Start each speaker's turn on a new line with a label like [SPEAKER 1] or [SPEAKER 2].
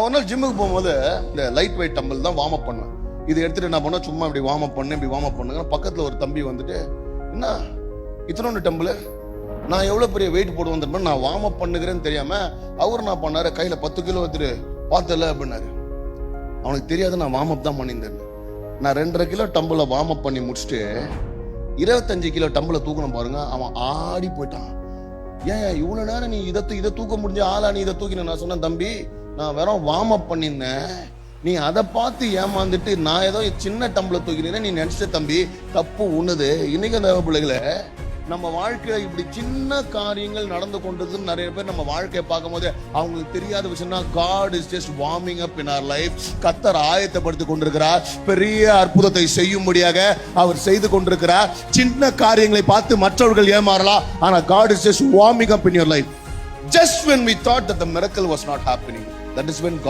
[SPEAKER 1] ஒரு நாள் ஜிம்முக்கு போகும்போது இந்த லைட் வெயிட் டம்பிள் தான் வார்ம் அப் பண்ணுவேன். இதை எடுத்துட்டு என்ன பண்ண, சும்மா இப்படி வார்ம் அப் பண்ணுங்க. பக்கத்துல ஒரு தம்பி வந்துட்டு, என்ன இத்தனோண்டு டம்பிள், நான் எவ்வளவு பெரிய வெயிட் போடுவேன் தெரியுமா, நான் வார்ம் அப் பண்ணுகிறேன்னு தெரியாம அவர் நான் பண்ணாரு, கையில 10 கிலோ எடுத்துட்டு பார்த்தல அப்படின்னாரு. அவனுக்கு தெரியாது நான் வார்ம் அப் தான் பண்ணியிருந்தேன். நான் 2.5 கிலோ டம்பிளை வார்ம் அப் பண்ணி முடிச்சுட்டு 25 கிலோ டம்பிளை தூக்கணும் பாருங்க, அவன் ஆடி போயிட்டான். ஏன் இவ்வளவு நேரம் நீ இதை தூக்க முடிஞ்ச ஆளா, நீ இதை தூக்கின? நான் சொன்னேன், தம்பி நான் வெறும் வார்ம் அப் பண்ணியிருந்தேன், நீ அதை பார்த்து ஏமாந்துட்டு நான் ஏதோ சின்ன டம்பிளை தூக்கினேன்னு நீ நினைச்ச. தம்பி தப்பு உண்ணுது. இன்னைக்கு அந்த பிள்ளைகளை நம்ம வாழ்க்கையில இப்படி சின்ன காரியங்கள் நடந்து கொண்டதுன்னு நிறைய பேர் நம்ம வாழ்க்கையை பார்க்கும் போது அவங்களுக்கு தெரியாத விஷயம்னா, God is just warming up in our life. கர்த்தர் ஆயத்தப்படுத்தி கொண்டிருக்கிறார், பெரிய அற்புதத்தை செய்யும்படியாக அவர் செய்து கொண்டிருக்கிறார். சின்ன காரியங்களை பார்த்து மற்றவர்கள் ஏமாறலாம், ஆனா God is just warming up in your life. Just when we thought that the miracle was not happening, that is when God